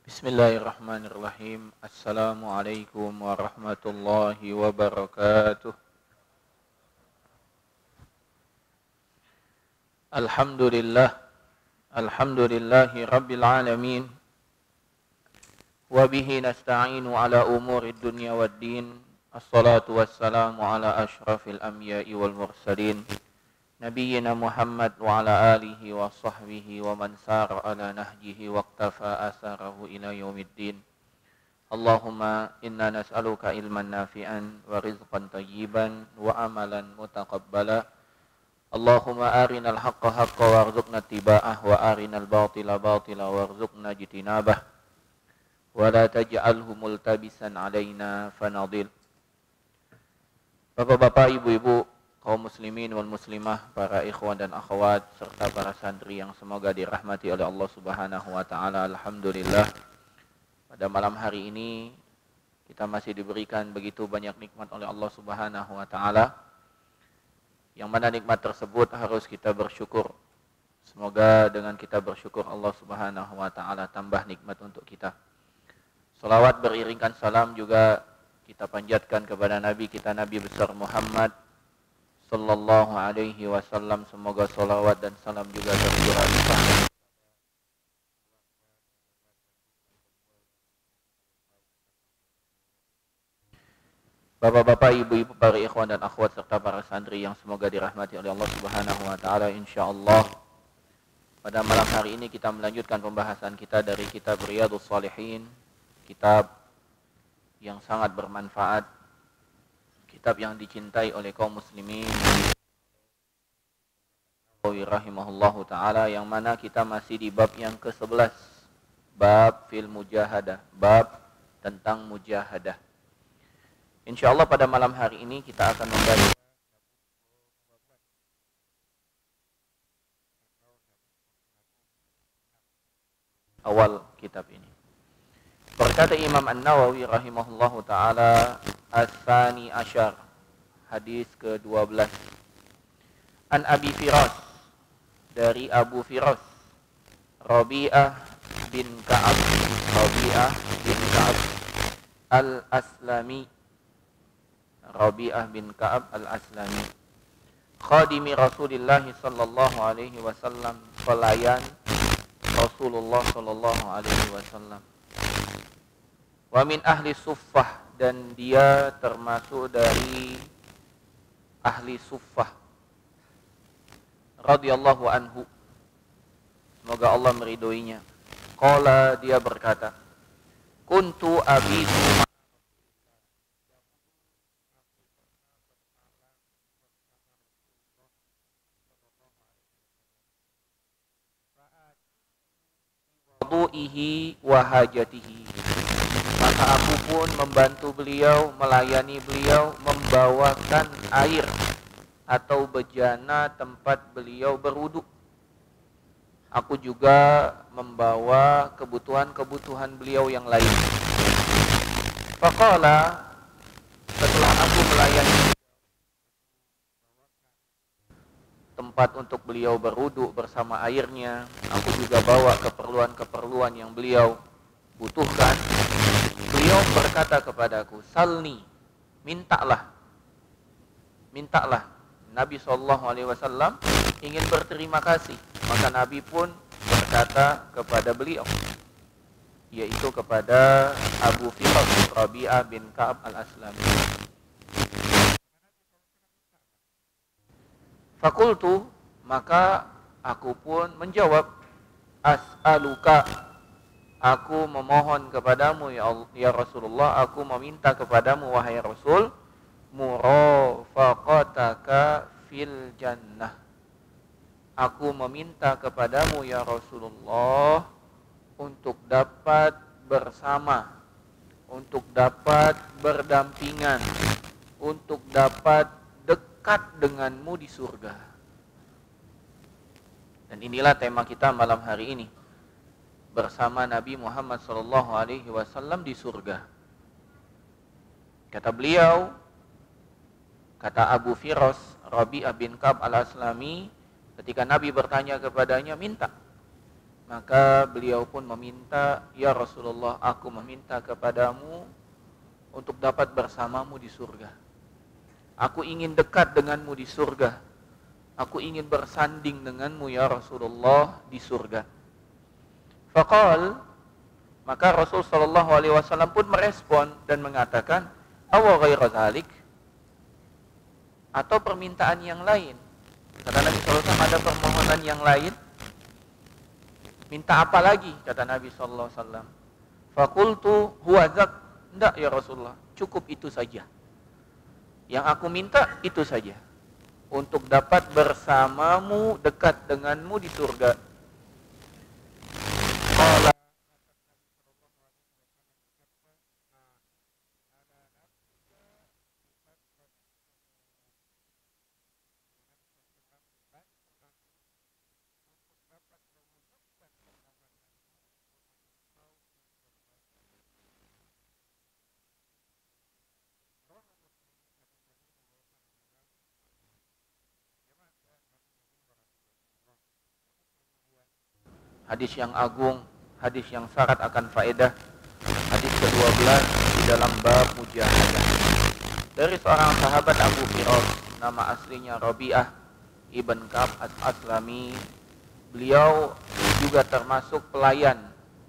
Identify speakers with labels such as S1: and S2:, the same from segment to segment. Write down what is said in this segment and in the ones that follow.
S1: Bismillahirrahmanirrahim. Assalamualaikum warahmatullahi wabarakatuh. Alhamdulillah. Alhamdulillahi rabbil alamin. Wabihi nasta'inu ala umurid dunya waddin. Assalatu wassalamu ala ashrafil anbiya'i wal mursalin. Nabiyyina Muhammad wa ala alihi wa sahbihi wa man sara ala nahjihi wa iqtafa asarahu ila yaumiddin. Allahumma inna nas'aluka ilman nafi'an wa rizqan tayyiban wa amalan mutaqabbala. Allahumma arinal haqqa haqqa warzuqna ittiba'ah wa arinal batila batila warzuqna jitinabah wa la taj'alhu multabisan alaina fanadil. Bapak-bapak, ibu-ibu, kaum muslimin wal muslimah, para ikhwan dan akhwat, serta para santri yang semoga dirahmati oleh Allah Subhanahu wa taala. Alhamdulillah, pada malam hari ini kita masih diberikan begitu banyak nikmat oleh Allah Subhanahu wa taala, yang mana nikmat tersebut harus kita bersyukur. Semoga dengan kita bersyukur Allah Subhanahu wa taala tambah nikmat untuk kita. Salawat beriringkan salam juga kita panjatkan kepada Nabi kita, Nabi besar Muhammad sallallahu alaihi wasallam. Semoga salawat dan salam juga tercurah Bapak-bapak, ibu-ibu, para ikhwan dan akhwat serta para santri yang semoga dirahmati oleh Allah Subhanahu wa taala. Insyaallah pada malam hari ini kita melanjutkan pembahasan kita dari kitab Riyadhus Shalihin, kitab yang sangat bermanfaat, kitab yang dicintai oleh kaum muslimin rahimahullahu ta'ala, yang mana kita masih di bab yang ke-11, bab fil mujahadah, bab tentang mujahadah. InsyaAllah pada malam hari ini kita akan membaca awal kitab ini. Berkata Imam An-Nawawi rahimahullahu ta'ala, As-Sani Asyar, hadis ke-12. An Abi Firas, dari Abu Firas, Rabi'ah bin Ka'ab, Rabi'ah bin Ka'ab Al-Aslami, Rabi'ah bin Ka'ab Al-Aslami, khadimi Rasulullah sallallahu alaihi wasallam, pelayan Rasulullah sallallahu alaihi wasallam. Wa min ahli suffah, dan dia termasuk dari ahli suffah radhiyallahu anhu, semoga Allah meridhoinya. Qala, dia berkata, kuntu abitu wudu'ihi wa hajatihi, maka aku pun membantu beliau, melayani beliau, membawakan air atau bejana tempat beliau berwudu. Aku juga membawa kebutuhan-kebutuhan beliau yang lain. Faqala, setelah aku melayani tempat untuk beliau berwudu bersama airnya, aku juga bawa keperluan-keperluan yang beliau butuhkan. Beliau berkata kepadaku, salni, mintalah. Nabi SAW ingin berterima kasih, maka Nabi pun berkata kepada beliau, yaitu kepada Abu Firas Rabi'ah bin Ka'ab Al-Aslami. Fakultu, maka aku pun menjawab, as'aluka, aku memohon kepadamu ya Rasulullah, aku meminta kepadamu wahai Rasul, murafaqataka fil jannah, aku meminta kepadamu ya Rasulullah untuk dapat bersama, untuk dapat berdampingan, untuk dapat dekat denganmu di surga. Dan inilah tema kita malam hari ini, bersama Nabi Muhammad SAW di surga. Kata beliau, kata Abu Firas Rabi'ah bin Ka'ab Al-Aslami, ketika Nabi bertanya kepadanya, minta. Maka beliau pun meminta, "Ya Rasulullah, aku meminta kepadamu untuk dapat bersamamu di surga. Aku ingin dekat denganmu di surga. Aku ingin bersanding denganmu ya Rasulullah di surga." Faqal, maka Rasul sallallahu alaihi wasallam pun merespon dan mengatakan, "Aw ghaira dzalik?" Atau permintaan yang lain. Kata Nabi sallallahu alaihi wasallam, ada permohonan yang lain? Minta apa lagi? Kata Nabi sallallahu alaihi wasallam. Faqultu huwa dzak. Enggak ya Rasulullah, cukup itu saja. Yang aku minta itu saja. Untuk dapat bersamamu, dekat denganmu di surga. Qala, hadis yang agung, hadis yang syarat akan faedah. Hadis ke-12 di dalam bab mujahadah. Dari seorang sahabat Abu Firas, nama aslinya Rabi'ah ibn Ka'ab al-Aslami. Beliau juga termasuk pelayan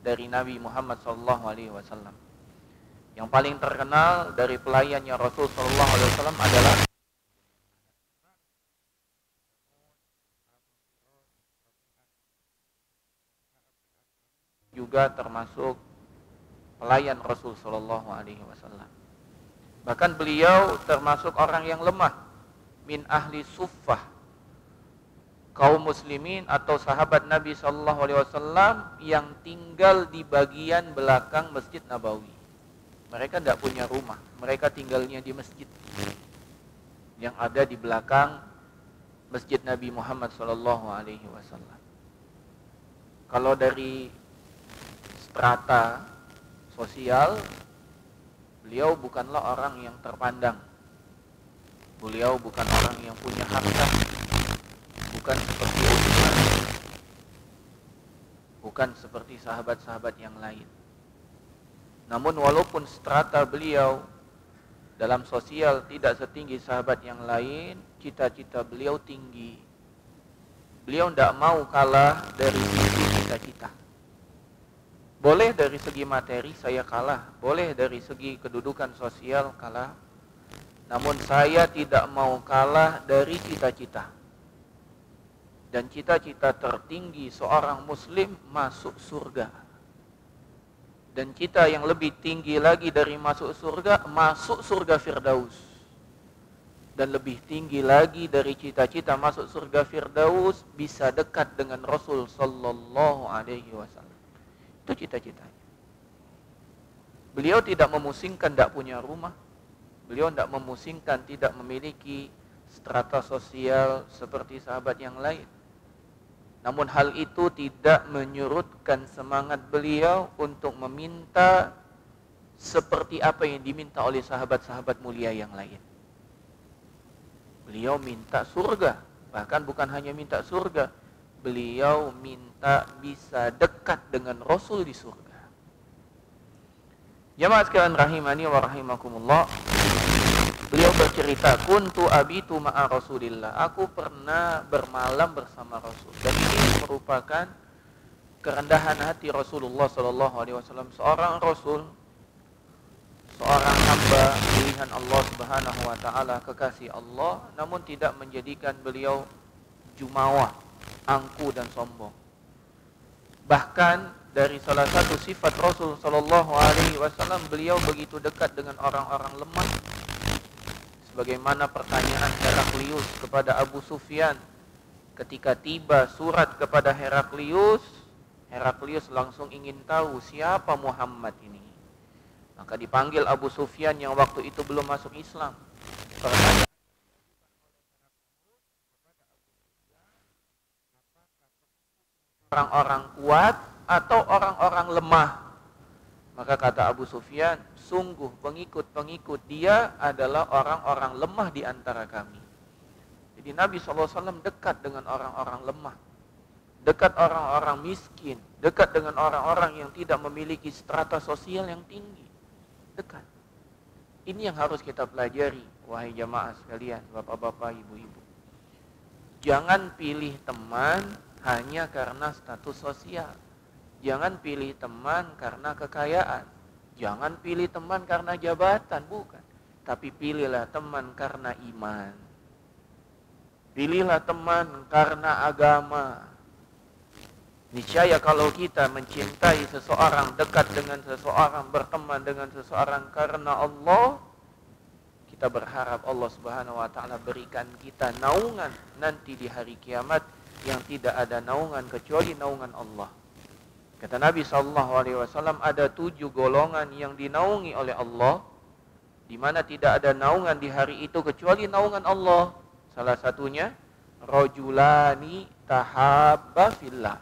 S1: dari Nabi Muhammad SAW. Yang paling terkenal dari pelayannya Rasul SAW adalah juga termasuk pelayan Rasul SAW. Bahkan beliau termasuk orang yang lemah, min ahli suffah, kaum muslimin atau sahabat Nabi SAW yang tinggal di bagian belakang Masjid Nabawi. Mereka tidak punya rumah, mereka tinggalnya di masjid yang ada di belakang Masjid Nabi Muhammad SAW. Kalau dari strata sosial, beliau bukanlah orang yang terpandang. Beliau bukan orang yang punya harta, bukan seperti Utsman, bukan seperti sahabat-sahabat yang lain. Namun walaupun strata beliau dalam sosial tidak setinggi sahabat yang lain, cita-cita beliau tinggi. Beliau tidak mau kalah dari sisi cita-cita. Boleh dari segi materi saya kalah, boleh dari segi kedudukan sosial kalah, namun saya tidak mau kalah dari cita-cita. Dan cita-cita tertinggi seorang muslim masuk surga. Dan cita yang lebih tinggi lagi dari masuk surga Firdaus. Dan lebih tinggi lagi dari cita-cita masuk surga Firdaus, bisa dekat dengan Rasul sallallahu alaihi wasallam. Itu cita-citanya. Beliau tidak memusingkan tidak punya rumah. Beliau tidak memusingkan tidak memiliki strata sosial seperti sahabat yang lain. Namun hal itu tidak menyurutkan semangat beliau untuk meminta seperti apa yang diminta oleh sahabat-sahabat mulia yang lain. Beliau minta surga. Bahkan bukan hanya minta surga, beliau minta bisa dekat dengan Rasul di surga. Jamaah sekalian rahimani wa rahimakumullah. Beliau bercerita, kuntu abitu ma'a Rasulillah. Aku pernah bermalam bersama Rasul. Dan ini merupakan kerendahan hati Rasulullah sallallahu alaihi wasallam. Seorang Rasul, seorang hamba pilihan Allah Subhanahu wa taala, kekasih Allah, namun tidak menjadikan beliau jumawa, angku dan sombong. Bahkan dari salah satu sifat Rasul sallallahu alaihi wasallam, beliau begitu dekat dengan orang-orang lemah. Sebagaimana pertanyaan Heraklius kepada Abu Sufyan ketika tiba surat kepada Heraklius, Heraklius langsung ingin tahu siapa Muhammad ini. Maka dipanggil Abu Sufyan yang waktu itu belum masuk Islam. Pertanyaan, orang-orang kuat atau orang-orang lemah? Maka kata Abu Sufyan, sungguh pengikut-pengikut dia adalah orang-orang lemah di antara kami. Jadi Nabi SAW dekat dengan orang-orang lemah. dekat orang-orang miskin, dekat dengan orang-orang yang tidak memiliki strata sosial yang tinggi. Dekat. Ini yang harus kita pelajari, wahai jamaah sekalian, bapak-bapak, ibu-ibu. Jangan pilih teman hanya karena status sosial. Jangan pilih teman karena kekayaan. Jangan pilih teman karena jabatan, bukan. Tapi pilihlah teman karena iman. Pilihlah teman karena agama. Niscaya kalau kita mencintai seseorang, dekat dengan seseorang, berteman dengan seseorang karena Allah, kita berharap Allah Subhanahu wa taala berikan kita naungan nanti di hari kiamat yang tidak ada naungan kecuali naungan Allah. Kata Nabi SAW, ada 7 golongan yang dinaungi oleh Allah, di mana tidak ada naungan di hari itu kecuali naungan Allah. Salah satunya, rajulani tahabba fillah.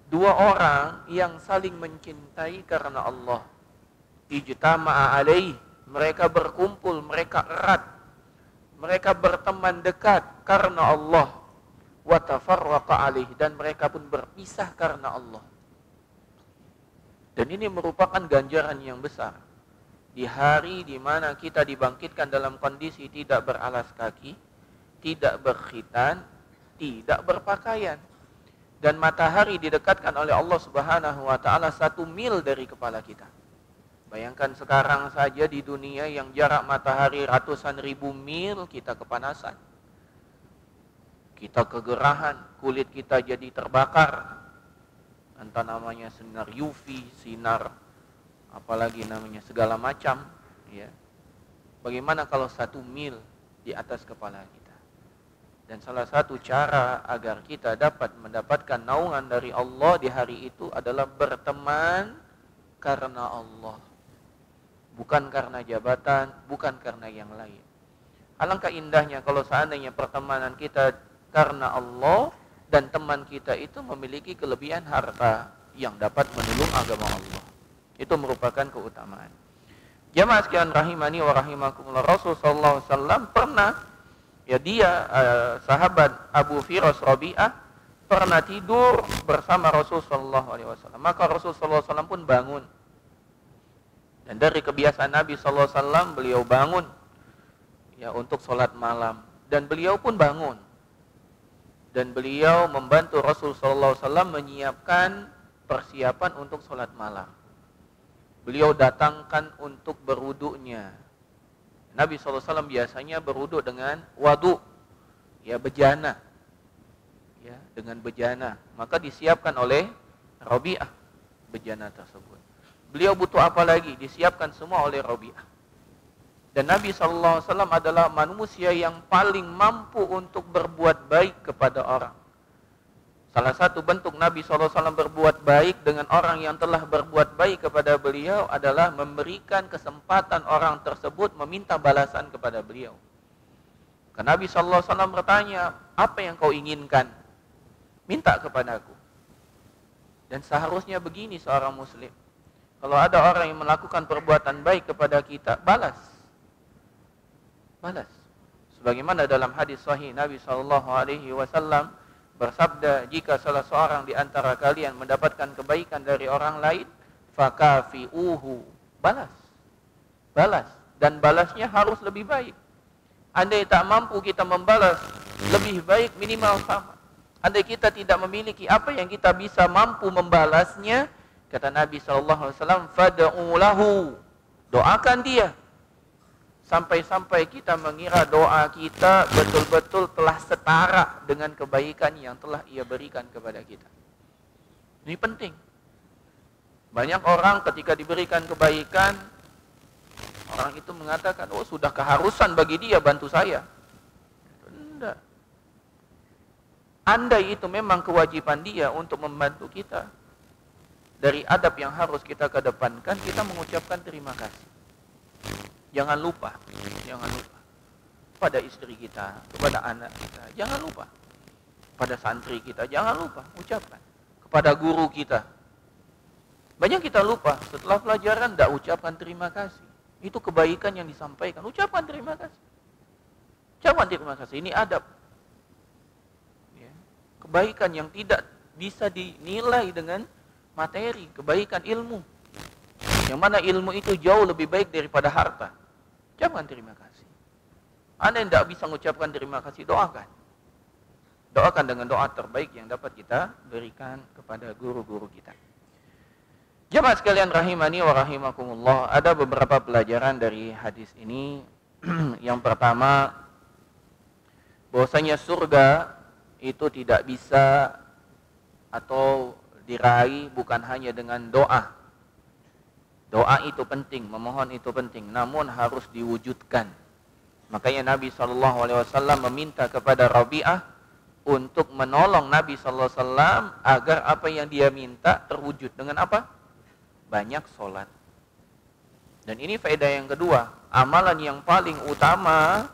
S1: 2 orang yang saling mencintai karena Allah. Ijtama'a alaih, mereka berkumpul, mereka erat, mereka berteman dekat karena Allah. Wa tafarraqa alaih, dan mereka pun berpisah karena Allah. Dan ini merupakan ganjaran yang besar. Di hari di mana kita dibangkitkan dalam kondisi tidak beralas kaki, tidak berkhitan, tidak berpakaian. Dan matahari didekatkan oleh Allah Subhanahu wa taala 1 mil dari kepala kita. Bayangkan sekarang saja di dunia yang jarak matahari ratusan ribu mil, kita kepanasan. Kita kegerahan, kulit kita jadi terbakar. Entah namanya sinar UV, sinar apalagi namanya segala macam, ya. Bagaimana kalau 1 mil di atas kepala kita? Dan salah satu cara agar kita dapat mendapatkan naungan dari Allah di hari itu adalah berteman karena Allah. Bukan karena jabatan, bukan karena yang lain. Alangkah indahnya kalau seandainya pertemanan kita karena Allah, dan teman kita itu memiliki kelebihan harta yang dapat menulung agama Allah. Itu merupakan keutamaan. Jamaah sekalian rahimani wa rahimakumullah, Rasulullah SAW pernah, ya dia sahabat Abu Firas Rabi'ah, pernah tidur bersama Rasulullah SAW. Maka Rasulullah SAW pun bangun. Dan dari kebiasaan Nabi SAW, beliau bangun ya untuk sholat malam. Dan beliau pun bangun. Dan beliau membantu Rasulullah SAW menyiapkan persiapan untuk sholat malam. Beliau datangkan untuk berwuduknya. Nabi SAW biasanya berwuduk dengan wadu, ya bejana, ya dengan bejana. Maka disiapkan oleh Rabi'ah bejana tersebut. Beliau butuh apa lagi? Disiapkan semua oleh Rabi'ah. Dan Nabi SAW adalah manusia yang paling mampu untuk berbuat baik kepada orang. Salah satu bentuk Nabi SAW berbuat baik dengan orang yang telah berbuat baik kepada beliau adalah memberikan kesempatan orang tersebut meminta balasan kepada beliau. Karena Nabi SAW bertanya, apa yang kau inginkan? Minta kepadaku. Dan seharusnya begini seorang muslim. Kalau ada orang yang melakukan perbuatan baik kepada kita, balas. Sebagaimana dalam hadis sahih Nabi SAW bersabda, jika salah seorang di antara kalian mendapatkan kebaikan dari orang lain, fakafi'uhu, balas. Dan balasnya harus lebih baik. Andai tak mampu kita membalas lebih baik, minimal sama. Andai kita tidak memiliki apa yang kita bisa mampu membalasnya, kata Nabi SAW, fad'u lahu, doakan dia. Sampai-sampai kita mengira doa kita betul-betul telah setara dengan kebaikan yang telah ia berikan kepada kita. Ini penting. Banyak orang ketika diberikan kebaikan, orang itu mengatakan, oh sudah keharusan bagi dia bantu saya. Tidak. Andai itu memang kewajiban dia untuk membantu kita, dari adab yang harus kita kedepankan, kita mengucapkan terima kasih. Jangan lupa pada istri kita, kepada anak kita, jangan lupa pada santri kita, jangan lupa ucapkan kepada guru kita. Banyak kita lupa setelah pelajaran tidak ucapkan terima kasih. Itu kebaikan yang disampaikan, ucapkan terima kasih. Ucapkan terima kasih, ini adab. Ya. Kebaikan yang tidak bisa dinilai dengan materi, kebaikan ilmu. Yang mana ilmu itu jauh lebih baik daripada harta. Jangan terima kasih. Anda yang tidak bisa mengucapkan terima kasih, doakan. Doakan dengan doa terbaik yang dapat kita berikan kepada guru-guru kita. Jamaah sekalian rahimani wa rahimakumullah, ada beberapa pelajaran dari hadis ini. Yang pertama, bahwasanya surga itu tidak bisa atau diraih bukan hanya dengan doa. Doa itu penting, memohon itu penting, namun harus diwujudkan. Makanya Nabi SAW meminta kepada Rabi'ah untuk menolong Nabi SAW agar apa yang dia minta terwujud. Dengan apa? Banyak sholat. Dan ini faedah yang kedua, amalan yang paling utama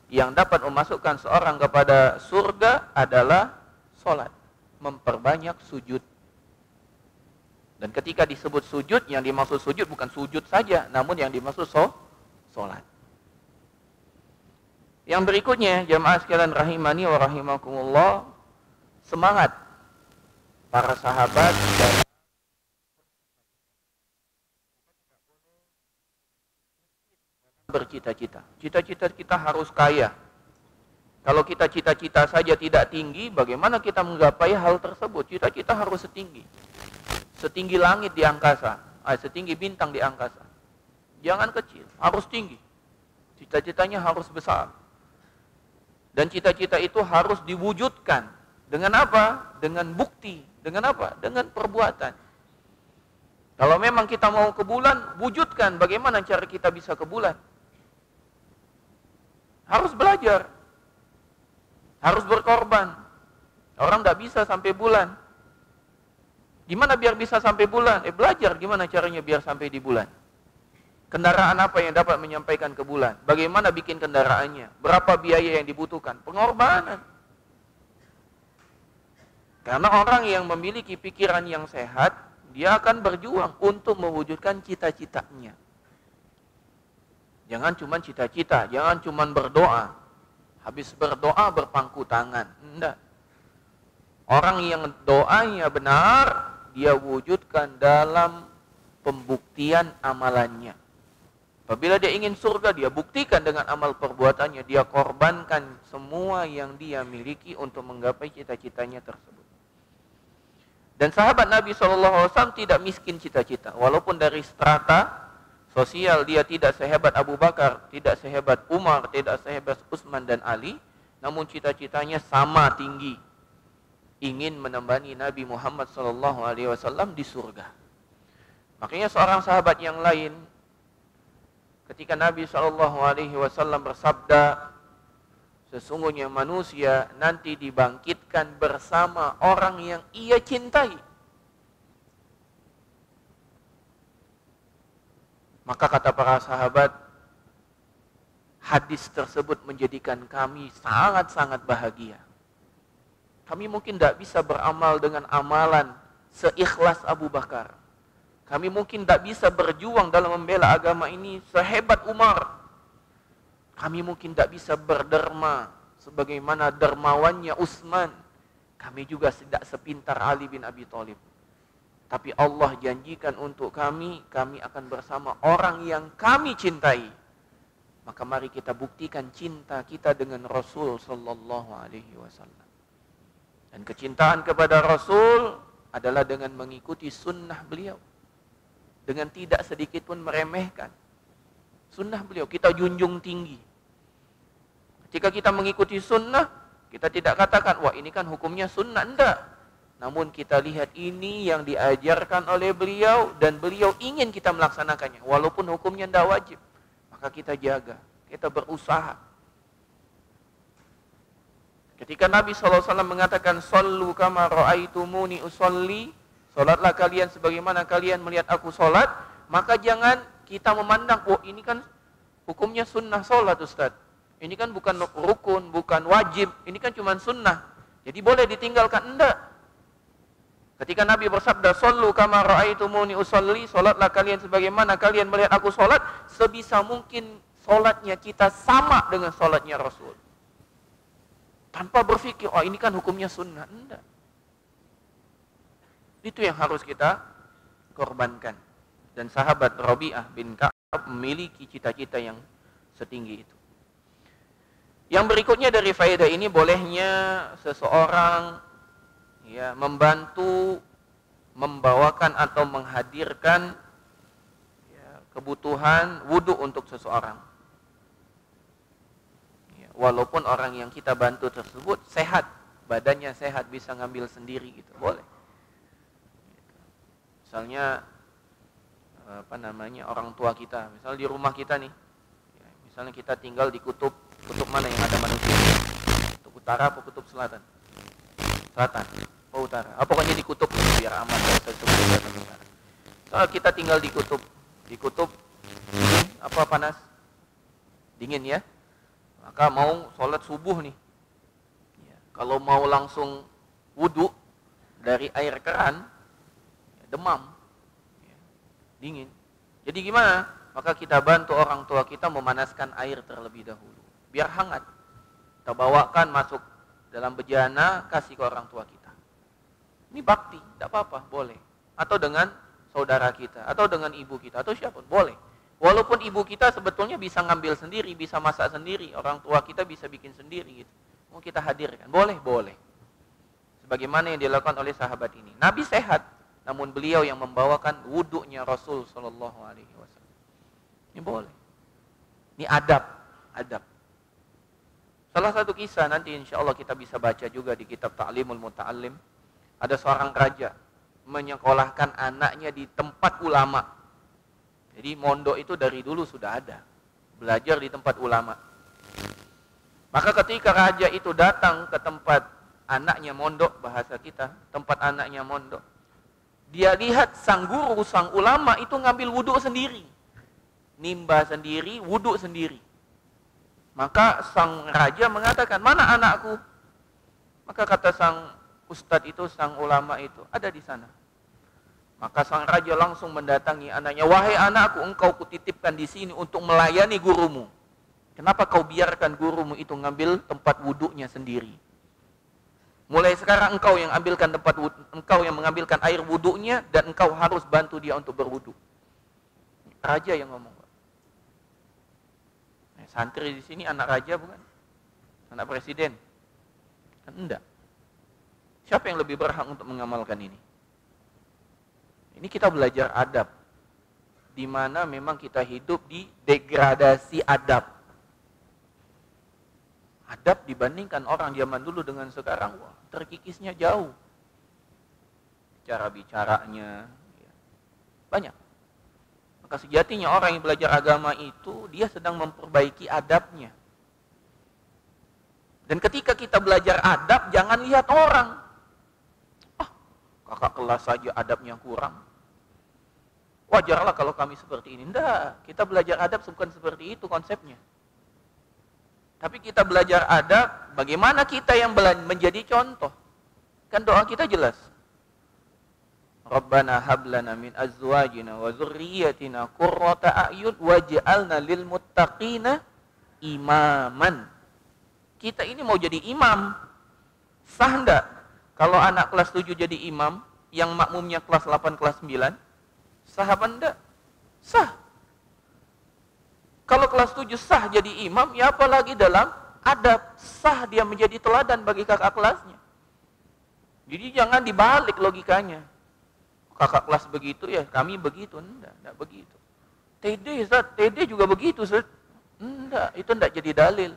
S1: yang dapat memasukkan seorang kepada surga adalah sholat. Memperbanyak sujud. Dan ketika disebut sujud, yang dimaksud sujud bukan sujud saja, namun yang dimaksud sholat. Yang berikutnya, jamaah sekalian rahimani wa rahimakumullah, semangat para sahabat dan bercita-cita. Cita-cita kita harus kaya. Kalau kita cita-cita saja tidak tinggi, bagaimana kita menggapai hal tersebut? Cita-cita harus setinggi. Setinggi langit di angkasa, setinggi bintang di angkasa. Jangan kecil, harus tinggi. Cita-citanya harus besar. Dan cita-cita itu harus diwujudkan. Dengan apa? Dengan bukti. Dengan apa? Dengan perbuatan. Kalau memang kita mau ke bulan, wujudkan bagaimana cara kita bisa ke bulan. Harus belajar. Harus berkorban. Orang tidak bisa sampai bulan. Gimana biar bisa sampai bulan? Belajar gimana caranya biar sampai di bulan. Kendaraan apa yang dapat menyampaikan ke bulan? Bagaimana bikin kendaraannya? Berapa biaya yang dibutuhkan? Pengorbanan. Karena orang yang memiliki pikiran yang sehat, dia akan berjuang untuk mewujudkan cita-citanya. Jangan cuma cita-cita, jangan cuma berdoa. Habis berdoa berpangku tangan. Enggak. Orang yang doanya benar, dia wujudkan dalam pembuktian amalannya. Apabila dia ingin surga, dia buktikan dengan amal perbuatannya. Dia korbankan semua yang dia miliki untuk menggapai cita-citanya tersebut. Dan sahabat Nabi SAW tidak miskin cita-cita. Walaupun dari strata sosial dia tidak sehebat Abu Bakar, tidak sehebat Umar, tidak sehebat Utsman dan Ali, namun cita-citanya sama tinggi. Ingin menemani Nabi Muhammad SAW di surga. Makanya seorang sahabat yang lain, ketika Nabi SAW bersabda, sesungguhnya manusia nanti dibangkitkan bersama orang yang ia cintai. Maka kata para sahabat, hadis tersebut menjadikan kami sangat-sangat bahagia. Kami mungkin tidak bisa beramal dengan amalan seikhlas Abu Bakar. Kami mungkin tidak bisa berjuang dalam membela agama ini sehebat Umar. Kami mungkin tidak bisa berderma sebagaimana dermawannya Utsman. Kami juga tidak sepintar Ali bin Abi Thalib. Tapi Allah janjikan untuk kami akan bersama orang yang kami cintai. Maka mari kita buktikan cinta kita dengan Rasul sallallahu alaihi wasallam. Dan kecintaan kepada Rasul adalah dengan mengikuti sunnah beliau. Dengan tidak sedikit pun meremehkan sunnah beliau, kita junjung tinggi. Ketika kita mengikuti sunnah, kita tidak katakan, wah ini kan hukumnya sunnah, enggak. Namun kita lihat ini yang diajarkan oleh beliau dan beliau ingin kita melaksanakannya. Walaupun hukumnya enggak wajib, maka kita jaga, kita berusaha. Ketika Nabi SAW mengatakan, Sallu kama ra'aitumuni usolli, solatlah kalian sebagaimana kalian melihat aku solat, maka jangan kita memandang, oh ini kan hukumnya sunnah solat Ustaz. Ini kan bukan rukun, bukan wajib, ini kan cuma sunnah. Jadi boleh ditinggalkan, enggak. Ketika Nabi bersabda, Sallu kama ra'aitumuni usolli, solatlah kalian sebagaimana kalian melihat aku solat, sebisa mungkin solatnya kita sama dengan solatnya Rasul. Tanpa berpikir, oh ini kan hukumnya sunnah. Enggak. Itu yang harus kita korbankan. Dan sahabat Rabi'ah bin Ka'ab memiliki cita-cita yang setinggi itu. Yang berikutnya dari faedah ini, bolehnya seseorang ya membantu membawakan atau menghadirkan ya, kebutuhan wudu untuk seseorang. Ya, walaupun orang yang kita bantu tersebut sehat, badannya sehat, bisa ngambil sendiri gitu, boleh. Misalnya orang tua kita, misalnya di rumah kita nih, ya, misalnya kita tinggal di kutub mana yang ada manusia, kutub utara atau kutub selatan, utara, pokoknya di kutub biar aman. Kalau kita tinggal di kutub dingin, panas, dingin ya, maka mau sholat subuh nih, ya, kalau mau langsung wudu dari air keran, ya, demam, ya, dingin. Jadi gimana? Maka kita bantu orang tua kita memanaskan air terlebih dahulu, biar hangat. Kita bawakan masuk dalam bejana, kasih ke orang tua kita. Ini bakti, tidak apa-apa, boleh. Atau dengan saudara kita, atau dengan ibu kita, atau siapapun, boleh. Walaupun ibu kita sebetulnya bisa ngambil sendiri, bisa masak sendiri, orang tua kita bisa bikin sendiri gitu. Mau kita hadirkan, boleh. Sebagaimana yang dilakukan oleh sahabat ini. Nabi sehat, namun beliau yang membawakan wudunya Rasul Shallallahu Alaihi Wasallam. Ini boleh. Ini adab. Salah satu kisah nanti insya Allah kita bisa baca juga di kitab Ta'limul Muta'allim. Ada seorang raja menyekolahkan anaknya di tempat ulama. Jadi mondok itu dari dulu sudah ada, belajar di tempat ulama. Maka ketika raja itu datang ke tempat anaknya mondok, bahasa kita, tempat anaknya mondok, dia lihat sang guru, sang ulama itu ngambil wudhu sendiri, nimba sendiri, wudhu sendiri. Maka sang raja mengatakan, mana anakku? Maka kata sang ustadz itu, sang ulama itu, ada di sana. Maka sang raja langsung mendatangi anaknya, wahai anakku, engkau kutitipkan di sini untuk melayani gurumu. Kenapa kau biarkan gurumu itu ngambil tempat wudhunya sendiri? Mulai sekarang engkau yang mengambilkan air wudhunya, dan engkau harus bantu dia untuk berwudhu. Raja yang ngomong. Santri di sini anak raja bukan? Anak presiden? Kan enggak. Siapa yang lebih berhak untuk mengamalkan ini? Ini kita belajar adab, di mana memang kita hidup di degradasi adab. Adab dibandingkan orang zaman dulu dengan sekarang, wah, terkikisnya jauh. Cara bicaranya, ya, banyak. Maka sejatinya orang yang belajar agama itu, dia sedang memperbaiki adabnya. Dan ketika kita belajar adab, jangan lihat orang. Kakak kelas saja adabnya kurang. Wajarlah kalau kami seperti ini. Enggak, kita belajar adab bukan seperti itu konsepnya. Tapi kita belajar adab, bagaimana kita yang menjadi contoh. Kan doa kita jelas. Rabbana hablana min azwajina wa zurriyatina qurrata a'yun waj'alna lil muttaqina imaman. Kita ini mau jadi imam. Sah enggak? Kalau anak kelas 7 jadi imam, yang makmumnya kelas 8, kelas 9, sah apa enggak? Sah. Kalau kelas 7 sah jadi imam, ya apalagi dalam adab, sah dia menjadi teladan bagi kakak kelasnya. Jadi jangan dibalik logikanya. Kakak kelas begitu, ya kami begitu. Enggak begitu. TD juga begitu, Ustaz. Enggak, itu enggak jadi dalil.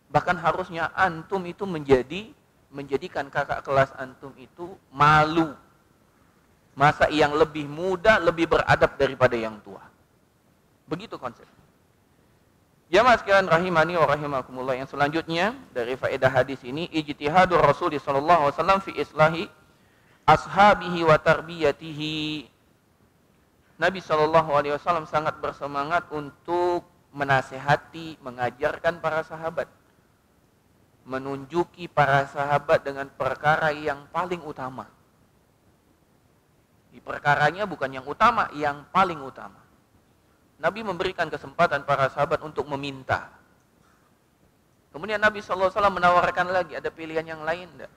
S1: Bahkan harusnya antum itu menjadikan kakak kelas antum itu malu. Masa yang lebih muda lebih beradab daripada yang tua. Begitu konsep. Jamaah sekalian rahimani wa rahimakumullah, yang selanjutnya dari faedah hadis ini, ijtihadur Rasul sallallahu alaihi wasallam fi islahi ashabihi wa tarbiyatihi. Nabi sallallahu alaihi wasallam sangat bersemangat untuk menasihati, mengajarkan para sahabat, menunjuki para sahabat dengan perkara yang paling utama. Di perkaranya bukan yang utama, yang paling utama. Nabi memberikan kesempatan para sahabat untuk meminta. Kemudian Nabi SAW menawarkan lagi, ada pilihan yang lain enggak?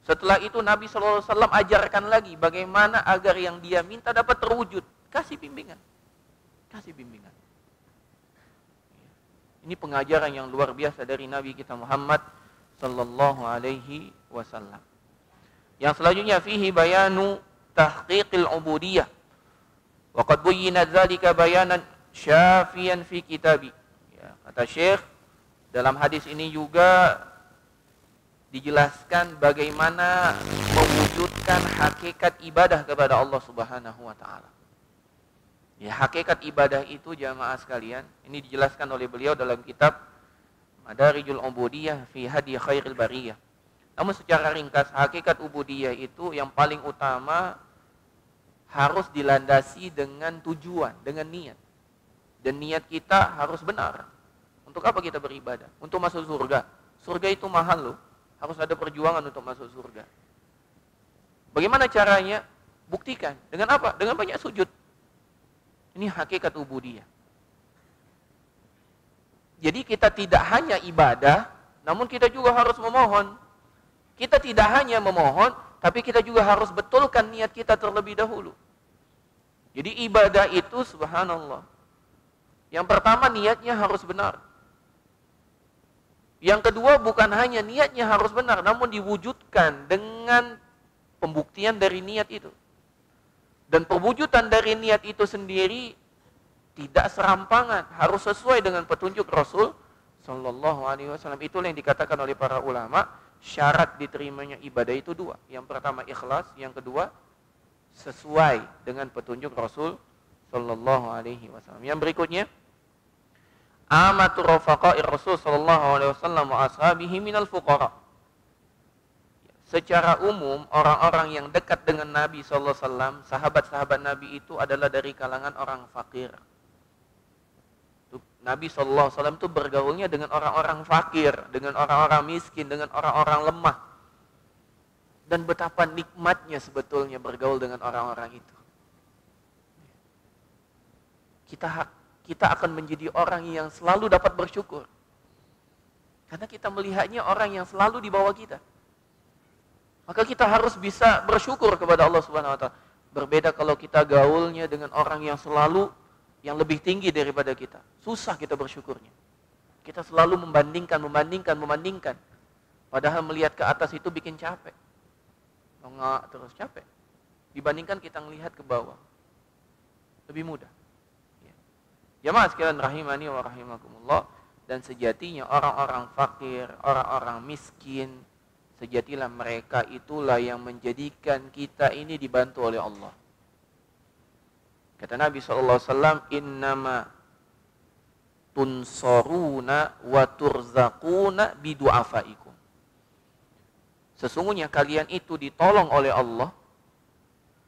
S1: Setelah itu Nabi SAW ajarkan lagi bagaimana agar yang dia minta dapat terwujud. Kasih bimbingan. Kasih bimbingan. Ini pengajaran yang luar biasa dari Nabi kita Muhammad sallallahu alaihi wasallam. Yang selanjutnya fihi bayanu tahqiqil ubudiyah. Wa qad buyyina dzalika bayanan syafiyan fi kitabi. Ya, kata Syekh, dalam hadis ini juga dijelaskan bagaimana mewujudkan hakikat ibadah kepada Allah Subhanahu wa taala. Ya, hakikat ibadah itu jamaah sekalian, ini dijelaskan oleh beliau dalam kitab Madarijul Ubudiyah fi Hadi Khairil Bariyah. Namun secara ringkas, hakikat ubudiyah itu yang paling utama harus dilandasi dengan tujuan, dengan niat. Dan niat kita harus benar. Untuk apa kita beribadah? Untuk masuk surga. Surga itu mahal loh. Harus ada perjuangan untuk masuk surga. Bagaimana caranya? Buktikan. Dengan apa? Dengan banyak sujud. Ini hakikat ubudiyah. Jadi kita tidak hanya ibadah, namun kita juga harus memohon. Kita tidak hanya memohon, tapi kita juga harus betulkan niat kita terlebih dahulu. Jadi ibadah itu subhanallah. Yang pertama niatnya harus benar. Yang kedua bukan hanya niatnya harus benar, namun diwujudkan dengan pembuktian dari niat itu. Dan perwujudan dari niat itu sendiri tidak serampangan, harus sesuai dengan petunjuk Rasul sallallahu alaihi wasallam. Itulah yang dikatakan oleh para ulama, syarat diterimanya ibadah itu dua. Yang pertama ikhlas, yang kedua sesuai dengan petunjuk Rasul sallallahu alaihi wasallam. Yang berikutnya, amatu rafaqa'ir Rasul sallallahu alaihi wasallam wa ashabihi minal fuqara. Secara umum, orang-orang yang dekat dengan Nabi sallallahu alaihi wasallam, sahabat-sahabat Nabi itu adalah dari kalangan orang fakir. Nabi sallallahu alaihi wasallam itu bergaulnya dengan orang-orang fakir, dengan orang-orang miskin, dengan orang-orang lemah. Dan betapa nikmatnya sebetulnya bergaul dengan orang-orang itu. Kita akan menjadi orang yang selalu dapat bersyukur. Karena kita melihatnya orang yang selalu di bawah kita. Maka kita harus bisa bersyukur kepada Allah Subhanahu wa taala. Berbeda kalau kita gaulnya dengan orang yang selalu yang lebih tinggi daripada kita. Susah kita bersyukurnya. Kita selalu membandingkan. Padahal melihat ke atas itu bikin capek. Enggak terus capek. Dibandingkan kita melihat ke bawah. Lebih mudah. Jamaah sekalian rahimani wa rahimakumullah. Dan sejatinya orang-orang fakir, orang-orang miskin, sejatilah mereka itulah yang menjadikan kita ini dibantu oleh Allah. Kata Nabi SAW, innama tunsoruna wa turzaquna bidu'afaikum. Sesungguhnya kalian itu ditolong oleh Allah,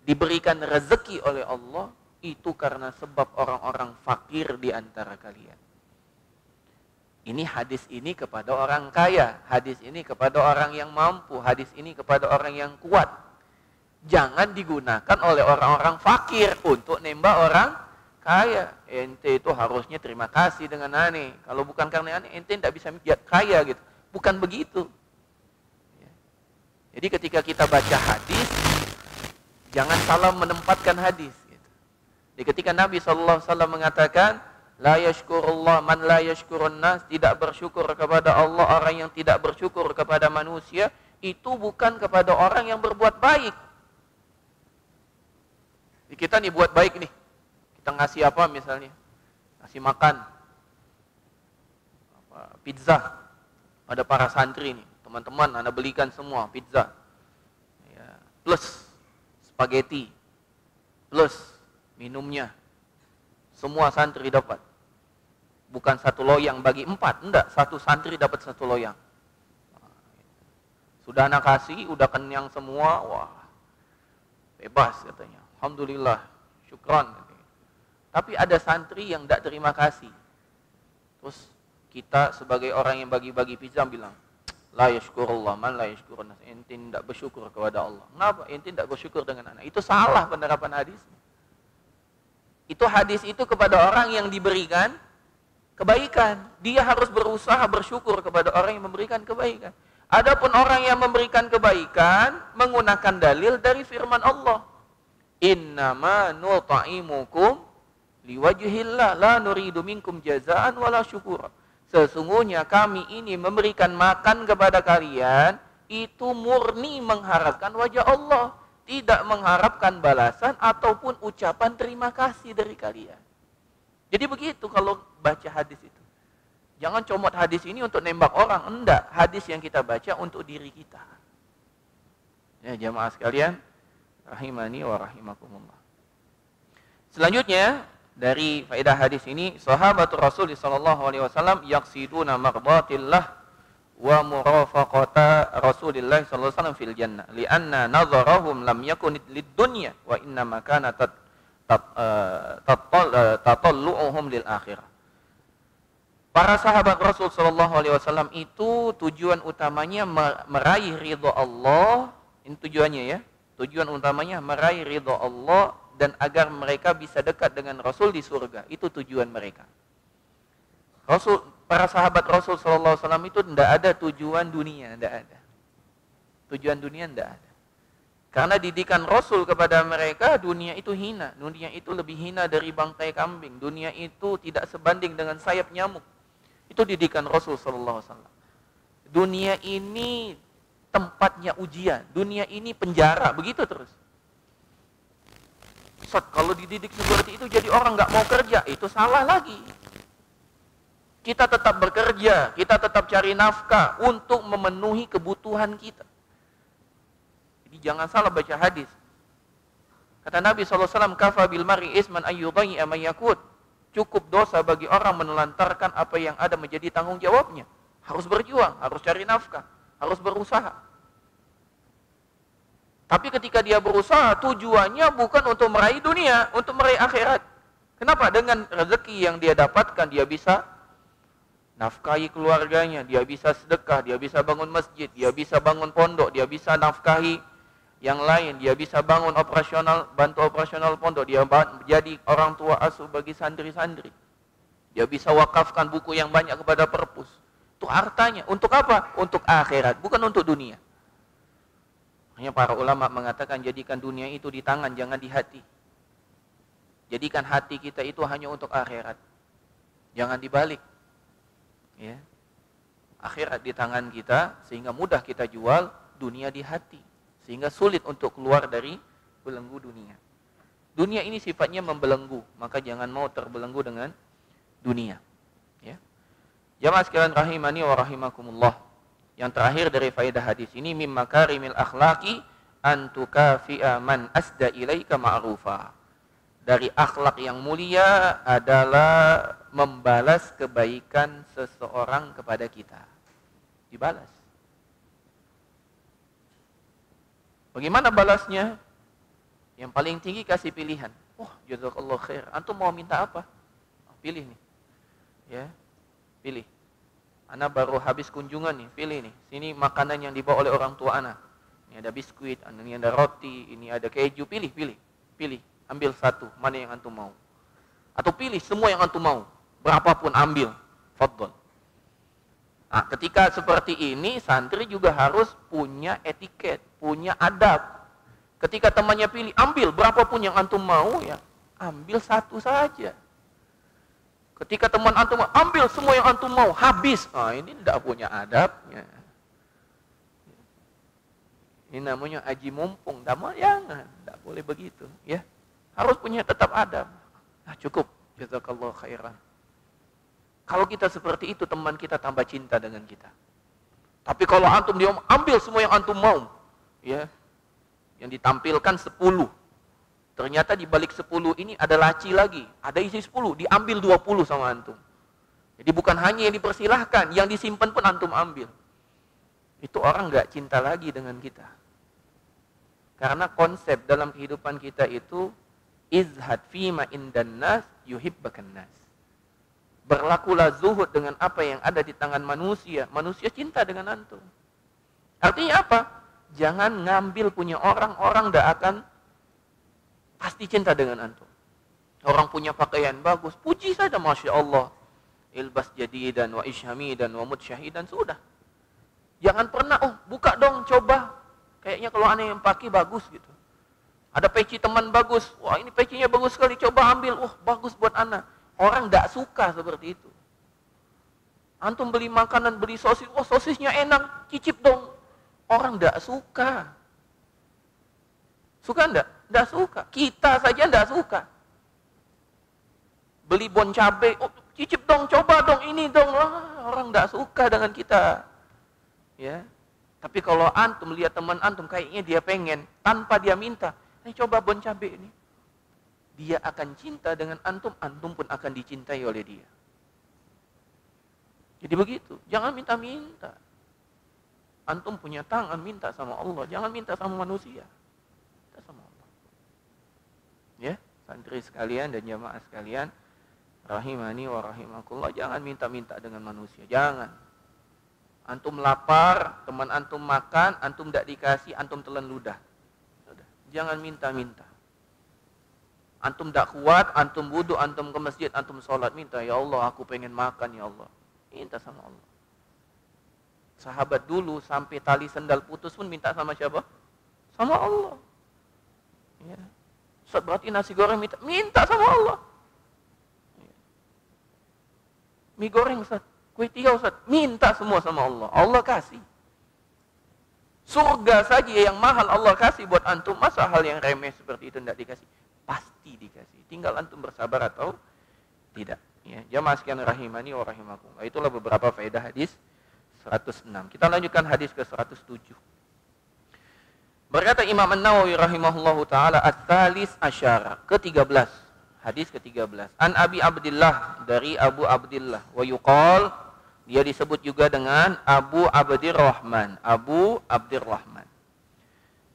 S1: diberikan rezeki oleh Allah, itu karena sebab orang-orang fakir di antara kalian. Ini hadis ini kepada orang kaya, hadis ini kepada orang yang mampu, hadis ini kepada orang yang kuat. Jangan digunakan oleh orang-orang fakir untuk nembak orang kaya. Ente itu harusnya terima kasih dengan aneh. Kalau bukan karena aneh, ente tidak bisa kaya gitu. Bukan begitu. Jadi ketika kita baca hadis, jangan salah menempatkan hadis. Jadi ketika Nabi SAW mengatakan, la yashkurullah man la yashkurun nas, tidak bersyukur kepada Allah orang yang tidak bersyukur kepada manusia, itu bukan kepada orang yang berbuat baik. Kita nih buat baik nih, kita ngasih apa misalnya, ngasih makan pizza pada para santri nih, teman-teman anda belikan semua pizza ya, plus spaghetti plus minumnya, semua santri dapat. Bukan satu loyang bagi 4, enggak, satu santri dapat satu loyang. Sudah anak kasih, udah kenyang semua, wah bebas katanya. Alhamdulillah, syukran. Tapi ada santri yang tidak terima kasih. Terus kita sebagai orang yang bagi-bagi pizza bilang, la yashkurullah man la yashkurun nas. Ente tidak bersyukur kepada Allah. Kenapa? Ente tidak bersyukur dengan anak. Itu salah penerapan hadis. Itu hadis itu kepada orang yang diberikan kebaikan. Dia harus berusaha bersyukur kepada orang yang memberikan kebaikan. Adapun orang yang memberikan kebaikan menggunakan dalil dari firman Allah. Innama nut'imukum liwajhillah la nuridu minkum jazaan wala syukura. Sesungguhnya kami ini memberikan makan kepada kalian itu murni mengharapkan wajah Allah, tidak mengharapkan balasan ataupun ucapan terima kasih dari kalian. Jadi begitu kalau baca hadis itu. Jangan comot hadis ini untuk nembak orang, enggak. Hadis yang kita baca untuk diri kita. Ya jamaah sekalian, rahimani wa rahimakumullah. Selanjutnya dari faedah hadis ini, sahabatul Rasul sallallahu alaihi wasallam yaqsiduna mardatillah wa murafaqata Rasulillah sallallahu alaihi wasallam fil jannah li'anna nazarahum lam yakun lid-dunya wa inna ma kana tatallu'uhum lil akhirah. Para sahabat Rasul sallallahu alaihi wasallam itu tujuan utamanya meraih ridha Allah. Ini tujuannya ya. Tujuan utamanya meraih ridha Allah dan agar mereka bisa dekat dengan Rasul di surga. Itu tujuan mereka. Para sahabat Rasul sallallahu alaihi wasallam itu tidak ada tujuan dunia, tidak ada. Tujuan dunia tidak ada. Karena didikan Rasul kepada mereka, dunia itu hina. Dunia itu lebih hina dari bangkai kambing. Dunia itu tidak sebanding dengan sayap nyamuk. Itu didikan Rasul sallallahu alaihi wasallam. Dunia ini tempatnya ujian. Dunia ini penjara, begitu terus. Kalau dididik seperti itu jadi orang nggak mau kerja, itu salah lagi. Kita tetap bekerja, kita tetap cari nafkah untuk memenuhi kebutuhan kita. Jadi jangan salah baca hadis. Kata Nabi SAW, kafa bil mar'i isman ayyudai'a man yakut. Cukup dosa bagi orang menelantarkan apa yang ada menjadi tanggung jawabnya. Harus berjuang, harus cari nafkah, harus berusaha. Tapi ketika dia berusaha, tujuannya bukan untuk meraih dunia, untuk meraih akhirat. Kenapa? Dengan rezeki yang dia dapatkan, dia bisa nafkahi keluarganya, dia bisa sedekah, dia bisa bangun masjid, dia bisa bangun pondok, dia bisa nafkahi yang lain, dia bisa bangun operasional, bantu operasional pondok, dia jadi orang tua asuh bagi santri-santri. Dia bisa wakafkan buku yang banyak kepada perpus. Itu hartanya. Untuk apa? Untuk akhirat, bukan untuk dunia. Makanya para ulama mengatakan jadikan dunia itu di tangan, jangan di hati. Jadikan hati kita itu hanya untuk akhirat. Jangan dibalik. Ya. Akhirat di tangan kita sehingga mudah kita jual, dunia di hati. Sehingga sulit untuk keluar dari belenggu dunia. Dunia ini sifatnya membelenggu, maka jangan mau terbelenggu dengan dunia. Ya. Jamaah sekalian rahimani wa rahimakumullah. Yang terakhir dari faedah hadis ini, mim makarimil akhlaqi an tukafi'a man asda ilaika ma'rufa. Dari akhlak yang mulia adalah membalas kebaikan seseorang kepada kita. Dibalas. Bagaimana balasnya? Yang paling tinggi kasih pilihan. Wah, jazakallahu khair. Antum mau minta apa? Pilih nih. Ya. Pilih. Ana baru habis kunjungan nih, pilih nih. Sini makanan yang dibawa oleh orang tua ana. Ini ada biskuit, ini ada roti, ini ada keju. Pilih. Ambil satu, mana yang antum mau. Atau pilih semua yang antum mau. Berapapun ambil. Fadhol. Nah, ketika seperti ini, santri juga harus punya etiket, punya adab. Ketika temannya pilih, ambil berapapun yang antum mau, ya ambil satu saja. Ketika teman antum ambil semua yang antum mau, habis. Nah, ini tidak punya adabnya. Ini namanya aji mumpung. Jangan, tidak boleh begitu. Ya, harus punya tetap adab. Nah, cukup. Jazakallahu khairan. Kalau kita seperti itu, teman kita tambah cinta dengan kita. Tapi kalau antum dia ambil semua yang antum mau, ya, yang ditampilkan 10. Ternyata di balik 10 ini ada laci lagi. Ada isi 10, diambil 20 sama antum. Jadi bukan hanya yang dipersilahkan, yang disimpan pun antum ambil. Itu orang nggak cinta lagi dengan kita. Karena konsep dalam kehidupan kita itu, izhad fima indan nas yuhibbakan nas. Berlakulah zuhud dengan apa yang ada di tangan manusia. Manusia cinta dengan antum. Artinya apa? Jangan ngambil punya orang tidak akan pasti cinta dengan antum. Orang punya pakaian bagus, puji saja, Masya Allah. Ilbas jadidan wa ishamidan wa mutsyahidan, sudah. Jangan pernah, buka dong, coba. Kayaknya kalau aneh yang pakai bagus gitu. Ada peci teman bagus, wah ini pecinya bagus sekali, coba ambil, bagus buat anak. Orang tidak suka seperti itu. Antum beli makanan, beli sosis, sosisnya enak, cicip dong. Orang tidak suka. Suka enggak? Tidak suka. Kita saja tidak suka. Beli bon cabai, cicip dong, coba dong, ini dong. Orang tidak suka dengan kita. Ya. Tapi kalau antum lihat teman antum, kayaknya dia pengen, tanpa dia minta, coba bon cabai ini. Dia akan cinta dengan antum, antum pun akan dicintai oleh dia. Jadi begitu, jangan minta-minta. Antum punya tangan, minta sama Allah, jangan minta sama manusia. Minta sama Allah. Ya, santri sekalian dan jamaah sekalian, rahimani wa rahimakumullah, jangan minta-minta dengan manusia, jangan. Antum lapar, teman antum makan, antum tidak dikasih, antum telan ludah. Sudah. Jangan minta-minta. Antum tidak kuat, antum wudu, antum ke masjid, antum sholat, minta, ya Allah aku pengen makan ya Allah. Minta sama Allah. Sahabat dulu sampai tali sendal putus pun minta sama siapa? Sama Allah. Ya. Ustaz, berarti nasi goreng minta sama Allah. Ya. Mie goreng Ustaz, kue tiaw Ustaz, minta semua sama Allah. Allah kasih. Surga saja yang mahal Allah kasih buat antum, masa hal yang remeh seperti itu tidak dikasih? Pasti dikasih. Tinggal antum bersabar atau tidak. Ya, jamaah sekalian rahimani wa rahimakumullah. Itulah beberapa faedah hadis 106. Kita lanjutkan hadis ke 107. Berkata Imam An-Nawawi rahimahullahu taala, at-tsalis asyara, ke-13. Hadis ke-13. An Abi Abdillah, dari Abu Abdillah, wa yuqal, dia disebut juga dengan Abu Abdirrahman. Abu Abdirrahman.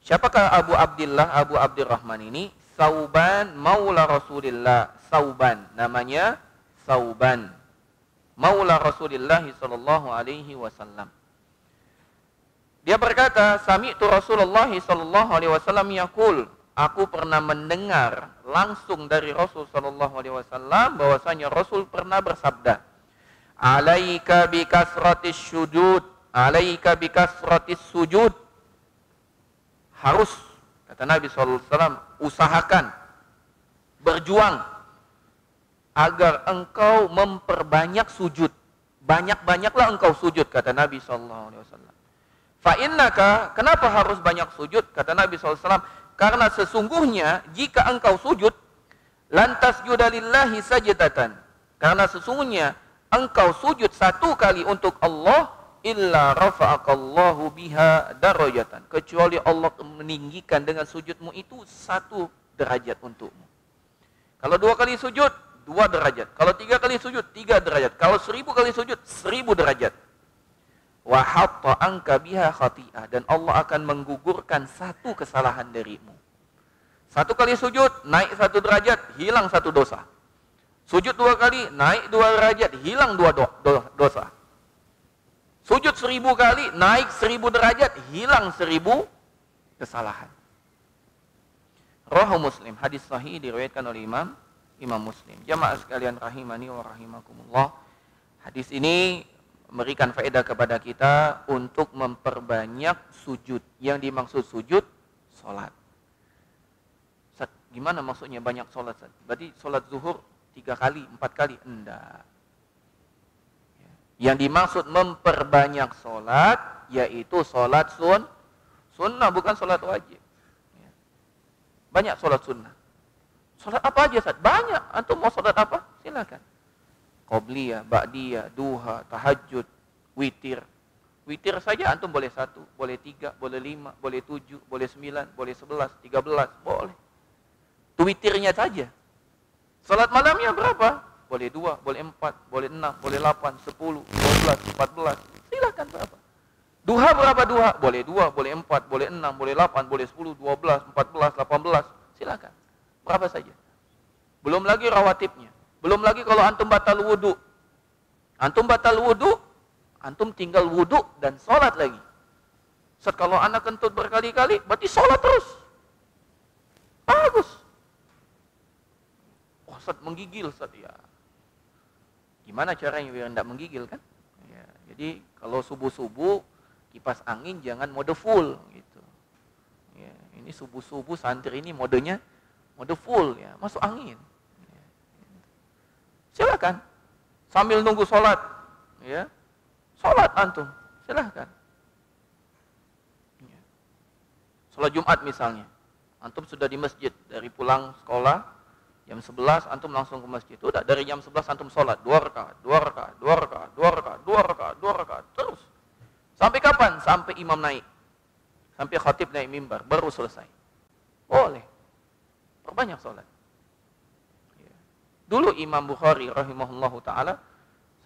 S1: Siapakah Abu Abdillah? Abu Abdirrahman ini Sauban maula Rasulillah. Sauban namanya, Sauban maula Rasulillah sallallahu alaihi wasallam. Dia berkata, sami'tu Rasulullah sallallahu alaihi wasallam yaqul, aku pernah mendengar langsung dari Rasul sallallahu alaihi wasallam bahwasanya Rasul pernah bersabda, alaika bi kasratis sujud, alaika bi kasratis sujud. Harus, kata Nabi sallallahu alaihi wasallam, usahakan, berjuang agar engkau memperbanyak sujud. Banyak-banyaklah engkau sujud, kata Nabi sallallahu alaihi wasallam. Fa innaka, kenapa harus banyak sujud? Kata Nabi sallallahu alaihi wasallam, karena sesungguhnya jika engkau sujud, lantas judalillahi sajdatan. Karena sesungguhnya engkau sujud satu kali untuk Allah, illa rafa'akallahu biha darajatan. Kecuali Allah meninggikan dengan sujudmu itu satu derajat untukmu. Kalau 2 kali sujud, 2 derajat. Kalau 3 kali sujud, 3 derajat. Kalau 1000 kali sujud, 1000 derajat. Wa hatta anka biha khati'ah, dan Allah akan menggugurkan satu kesalahan darimu. 1 kali sujud, naik 1 derajat, hilang 1 dosa. Sujud 2 kali, naik 2 derajat, hilang 2 dosa. Sujud 1000 kali, naik 1000 derajat, hilang 1000 kesalahan. Rawahu Muslim, hadis sahih diriwayatkan oleh Imam Muslim. Jamaah sekalian rahimani wa rahimakumullah. Hadis ini memberikan faedah kepada kita untuk memperbanyak sujud. Yang dimaksud sujud, salat. Ustaz, gimana maksudnya banyak salat? Berarti salat zuhur 3 kali, 4 kali? Enggak. Yang dimaksud memperbanyak salat yaitu salat sunnah, bukan salat wajib. Banyak salat sunnah. Salat apa aja, Ustaz? Banyak. Antum mau salat apa? Silakan. Qobliyah, ba'diyah, duha, tahajud, witir. Witir saja antum boleh 1, boleh 3, boleh 5, boleh 7, boleh 9, boleh 11, 13, boleh. Itu witirnya saja. Salat malamnya berapa? Boleh 2, boleh 4, boleh 6, boleh 8, 10, 12, 14. Silakan berapa. Duha berapa duha? Boleh 2, boleh 4, boleh 6, boleh 8, boleh 10, 12, 14, 18. Silakan. Berapa saja. Belum lagi rawatibnya. Belum lagi kalau antum batal wudu. Antum batal wudu, antum tinggal wudu dan sholat lagi. Ustaz, kalau anak kentut berkali-kali, berarti sholat terus. Bagus. Oh, Ustaz, menggigil Ustaz, ya. Gimana caranya biar tidak menggigil kan? Ya, jadi kalau subuh-subuh kipas angin jangan mode full gitu. Ya, ini subuh-subuh santri ini modenya mode full ya, masuk angin. Ya, silakan sambil nunggu sholat, ya sholat antum, silakan. Ya. Sholat Jumat misalnya, antum sudah di masjid dari pulang sekolah jam 11 antum langsung ke masjid. Udah dari jam 11 antum sholat 2 rakaat, 2 rakaat, 2 rakaat, 2 rakaat, 2 rakaat, 2 rakaat terus. Sampai kapan? Sampai imam naik. Sampai khatib naik mimbar baru selesai. Boleh. Perbanyak sholat. Ya. Dulu Imam Bukhari rahimahullahu taala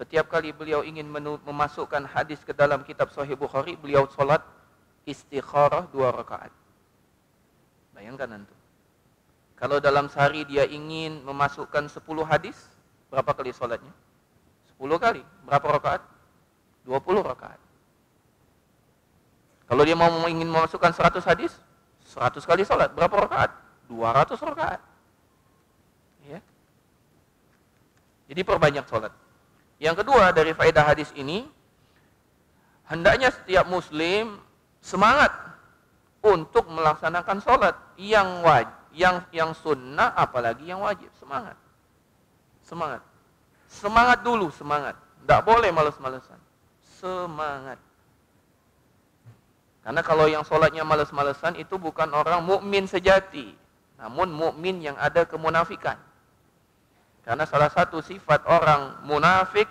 S1: setiap kali beliau ingin memasukkan hadis ke dalam kitab Sahih Bukhari, beliau sholat istikharah 2 rakaat. Bayangkan antum. Kalau dalam sehari dia ingin memasukkan 10 hadis, berapa kali sholatnya? 10 kali. Berapa rakaat? 20 rakaat. Kalau dia ingin memasukkan 100 hadis, 100 kali sholat. Berapa rakaat? 200 rakaat. Ya. Jadi perbanyak sholat. Yang kedua dari faedah hadis ini, hendaknya setiap muslim semangat untuk melaksanakan sholat yang wajib, yang sunnah, apalagi yang wajib. Semangat dulu, semangat. Tidak boleh males-malesan. Semangat. Karena kalau yang sholatnya males-malesan itu bukan orang mukmin sejati, namun mukmin yang ada kemunafikan. Karena salah satu sifat orang munafik,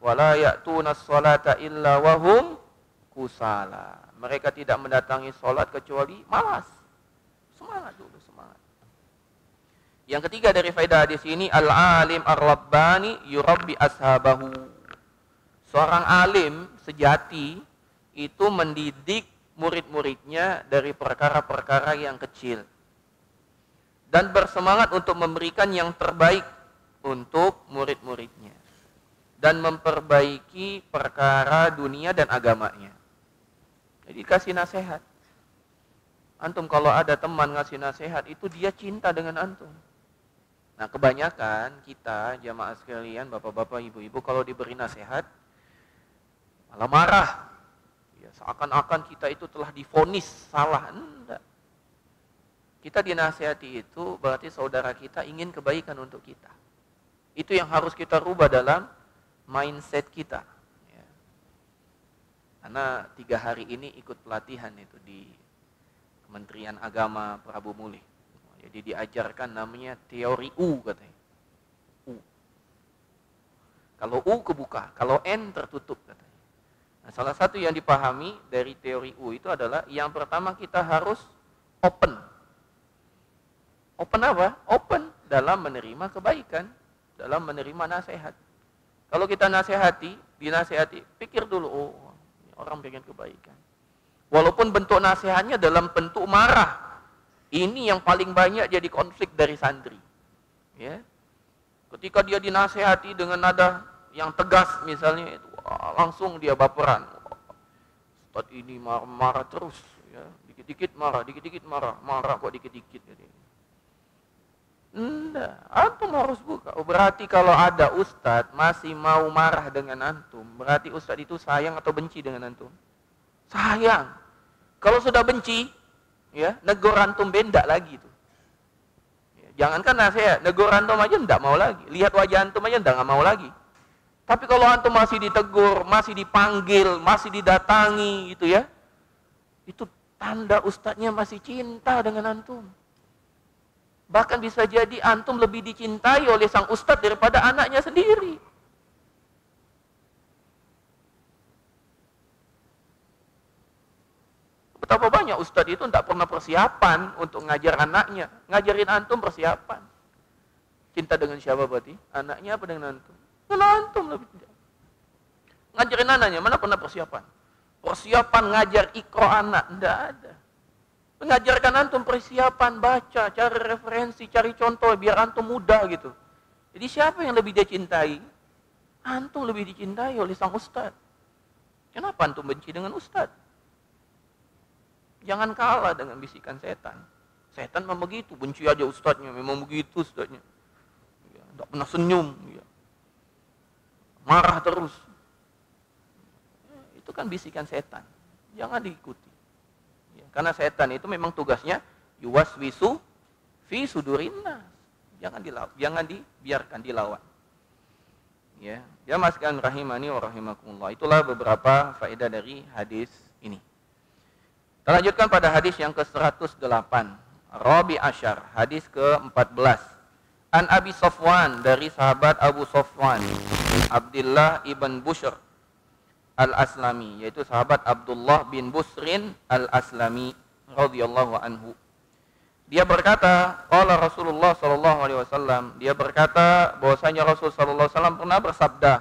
S1: wala ya'tunas sholata illa wahum kusala. Mereka tidak mendatangi sholat kecuali malas. Semangat dulu, semangat. Yang ketiga dari faedah hadis ini, al-alim ar-rabbani yurabbi ashabahu. Seorang alim sejati itu mendidik murid-muridnya dari perkara-perkara yang kecil. Dan bersemangat untuk memberikan yang terbaik untuk murid-muridnya. Dan memperbaiki perkara dunia dan agamanya. Jadi kasih nasihat. Antum kalau ada teman ngasih nasihat, itu dia cinta dengan antum. Nah kebanyakan kita, jamaah sekalian, bapak-bapak, ibu-ibu, kalau diberi nasihat, malah marah. Ya, seakan-akan kita itu telah divonis salah. Enggak. Kita dinasihati itu berarti saudara kita ingin kebaikan untuk kita. Itu yang harus kita rubah dalam mindset kita. Ya. Karena 3 hari ini ikut pelatihan itu di Kementerian Agama Prabu Mulih. Jadi diajarkan namanya teori U katanya. U. Kalau U kebuka, kalau N tertutup katanya. Nah, salah satu yang dipahami dari teori U itu adalah yang pertama kita harus open. Open apa? Open dalam menerima kebaikan, dalam menerima nasihat. Kalau kita dinasehati, pikir dulu, oh, orang pengen kebaikan. Walaupun bentuk nasihatnya dalam bentuk marah. Ini yang paling banyak jadi konflik dari santri. Ya. Ketika dia dinasehati dengan nada yang tegas misalnya, itu, langsung dia baperan. Ustaz ini marah terus. Ya. Dikit-dikit marah, marah kok dikit-dikit. Enggak, antum harus buka. Oh, berarti kalau ada ustadz masih mau marah dengan antum, berarti ustadz itu sayang atau benci dengan antum? Sayang. Kalau sudah benci, ya, negur antum benda lagi tuh. Ya, jangankan nasihat, negur antum aja enggak mau lagi. Lihat wajah antum aja enggak mau lagi. Tapi kalau antum masih ditegur, masih dipanggil, masih didatangi gitu ya, itu tanda ustadznya masih cinta dengan antum. Bahkan bisa jadi antum lebih dicintai oleh sang ustadz daripada anaknya sendiri. Betapa banyak ustadz itu tidak pernah persiapan untuk ngajar anaknya. Ngajarin antum persiapan. Cinta dengan siapa berarti? Anaknya apa dengan antum? Dengan antum lebih tidak. Ngajarin anaknya, mana pernah persiapan? Persiapan ngajar ikro anak, tidak ada. Mengajarkan antum persiapan, baca, cari referensi, cari contoh, biar antum mudah gitu. Jadi siapa yang lebih dia cintai? Antum lebih dicintai oleh sang ustadz. Kenapa antum benci dengan ustadz? Jangan kalah dengan bisikan setan. Setan memang begitu, benci aja ustadznya, memang begitu ustadznya. Ya, tidak pernah senyum. Ya. marah terus. Itu kan bisikan setan. Jangan diikuti. Ya, karena setan itu memang tugasnya yuwaswisu fi sudurin nas. Jangan dibiarkan dilawan. Ya, maskan rahimani wa rahimakumullah. Itulah beberapa faedah dari hadis ini. Kita lanjutkan pada hadis yang ke-108. Rabi Asyar, hadis ke-14. An Abi Sofwan, dari sahabat Abu Sofwan, Abdullah ibn Bushr al-Aslami, yaitu sahabat Abdullah bin Busrin al-Aslami radhiyallahu anhu. Dia berkata, qala Rasulullah sallallahu alaihi wasallam, dia berkata bahwasanya Rasul sallallahu alaihi wasallam pernah bersabda,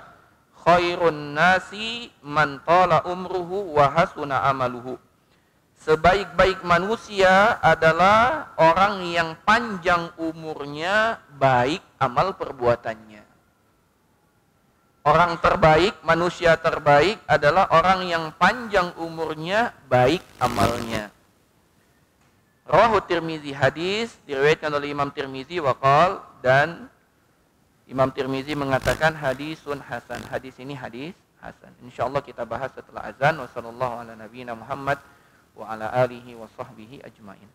S1: khairun nasi man tala umruhu wa hasuna amaluhu. Sebaik-baik manusia adalah orang yang panjang umurnya, baik amal perbuatannya. Orang terbaik, manusia terbaik adalah orang yang panjang umurnya, baik amalnya. Rawahu Tirmizi, hadis diriwayatkan oleh Imam Tirmizi waqal, dan Imam Tirmizi mengatakan hadisun hasan. Hadis ini hadis hasan. Insyaallah kita bahas setelah azan. Wassallallahu ala nabiyina Muhammad wa ala alihi wa sahbihi ajmain.